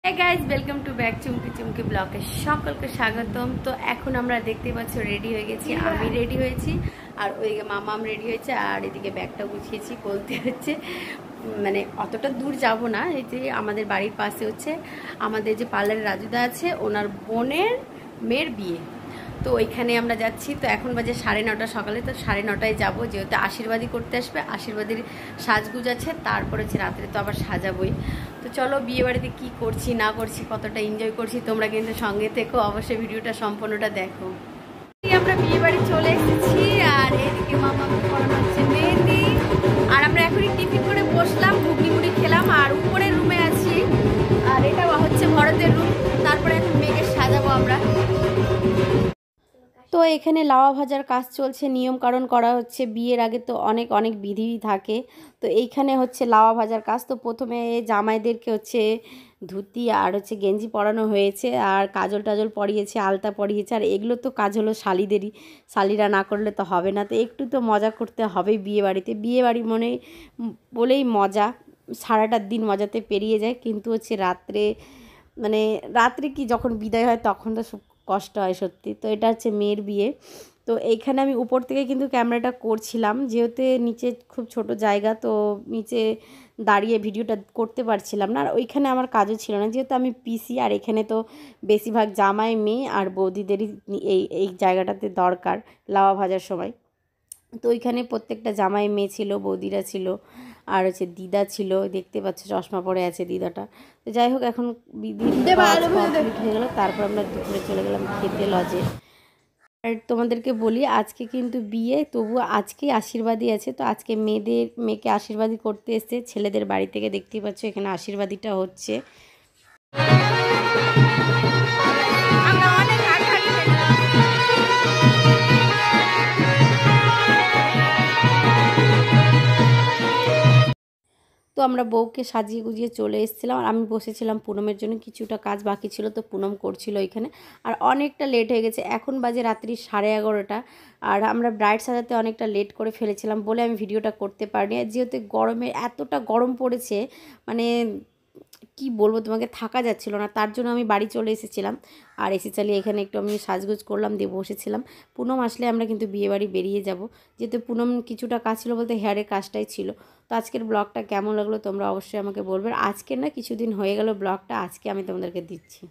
Hi guys welcome to back Chumki Chumki ब्लगे सकलके स्वागतम। तो এখন আমরা দেখতে পাচ্ছ রেডি হয়ে গেছি, আমি রেডি হয়েছি আর ওইদিকে মামাম রেডি হয়েছে আর এদিকে ব্যাগটা গুছিয়েছি। বলতে হচ্ছে মানে অতটা দূর যাব না, এই যে আমাদের বাড়ির পাশে হচ্ছে আমাদের যে পার্লারের রাজুদা আছে ওনার বোনের মেয়ের বিয়ে, তো ওইখানে আমরা যাচ্ছি। তো এখন বাজে 9:30 সকালে, তো 9:30টায় যাবো, যেহেতু আশীর্বাদী করতে আসবে, আশীর্বাদীর সাজগুজ আছে, তারপরে হচ্ছে রাত্রে তো আবার সাজাবই। তো চলো বিয়ে বাড়িতে কী করছি না করছি, কতটা এনজয় করছি, তোমরা কিন্তু সঙ্গে থেকো, অবশ্যই ভিডিওটা সম্পূর্ণটা দেখো। আমরা বিয়ে বাড়ি চলে এসেছি আর এদিকে মামা পড়ানো হচ্ছে মেহেন্দি, আর আমরা এখনই টিফিন করে বসলাম, ঘুগনি মুড়ি খেলাম আর উপরের রুমে আছি, আর এটা হচ্ছে ভরতের রুম। তারপরে এখন মেয়েকে সাজাবো আমরা। তো এখানে লাওয়া ভাজার কাজ চলছে, নিয়মকানুন করা হচ্ছে, বিয়ের আগে তো অনেক অনেক বিধি থাকে। তো এইখানে হচ্ছে লাওয়া ভাজার কাজ। তো প্রথমে জামাইদেরকে হচ্ছে ধুতি আর হচ্ছে গেঞ্জি পরানো হয়েছে আর কাজল টাজল পরিয়েছে, আলতা পরিয়েছে, আর এগুলো তো কাজ হলো শালিদেরই, শালিরা না করলে তো হবে না। তো একটু তো মজা করতে হবে বিয়ে বাড়িতে, বিয়ে বাড়ি মনে বলেই মজা, সারাটা দিন মজাতে পেরিয়ে যায়। কিন্তু হচ্ছে রাত্রে মানে রাত্রে কি যখন বিদায় হয় তখন তো কষ্ট হয় সত্যি। তো এটা হচ্ছে মেয়ের বিয়ে। তো এইখানে আমি উপর থেকে কিন্তু ক্যামেরাটা করছিলাম, যেহেতু নিচে খুব ছোট জায়গা, তো নিচে দাঁড়িয়ে ভিডিওটা করতে পারছিলাম না। আর ওইখানে আমার কাজও ছিল না, যেহেতু আমি পিসি, আর এখানে তো বেশিরভাগ জামাই মেয়ে আর বৌদিদেরই এই জায়গাটাতে দরকার লাওয়া ভাজার সময়। তো ওইখানে প্রত্যেকটা জামাই মেয়ে ছিল, বৌদিরা ছিল, আর হচ্ছে দিদা ছিল, দেখতে পাচ্ছ চশমা পরে আছে দিদাটা। তো যাই হোক, এখন কমপ্লিট হয়ে গেলো, তারপর আমরা দুপুরে চলে গেলাম খেতে লজে। আর তোমাদেরকে বলি আজকে কিন্তু বিয়ে, তবু আজকে আশীর্বাদী আছে। তো আজকে মেয়েকে আশীর্বাদী করতে এসছে ছেলেদের বাড়ি থেকে, দেখতেই পাচ্ছ এখানে আশীর্বাদীটা হচ্ছে। তো আমরা বউকে সাজিয়ে গুজিয়ে চলে এসেছিলাম আর আমি বসেছিলাম পুনমের জন্য, কিছুটা কাজ বাকি ছিল তো পুনম করছিল এখানে। আর অনেকটা লেট হয়ে গেছে, এখন বাজে রাত্রি 11:30, আর আমরা ব্রাইড সাজাতে অনেকটা লেট করে ফেলেছিলাম বলে আমি ভিডিওটা করতে পারিনি। আর যেহেতু গরমে এতটা গরম পড়েছে, মানে কি বলবো তোমাকে, থাকা যাচ্ছিল না, তার জন্য আমি বাড়ি চলে এসেছিলাম। আর এসে চালিয়ে এখানে একটু আমি সাজগোজ করলাম, দিয়ে বসেছিলাম। পুনম আসলে আমরা কিন্তু বিয়ে বাড়ি বেরিয়ে যাব, যেহেতু পুনম কিছুটা কাজ ছিল বলতে হেয়ারের কাজটাই ছিল। তো আজকের ব্লগটা কেমন লাগলো তোমরা অবশ্যই আমাকে বলবে। আজকে না কিছুদিন হয়ে গেল ব্লগটা, আজকে আমি তোমাদেরকে দিচ্ছি।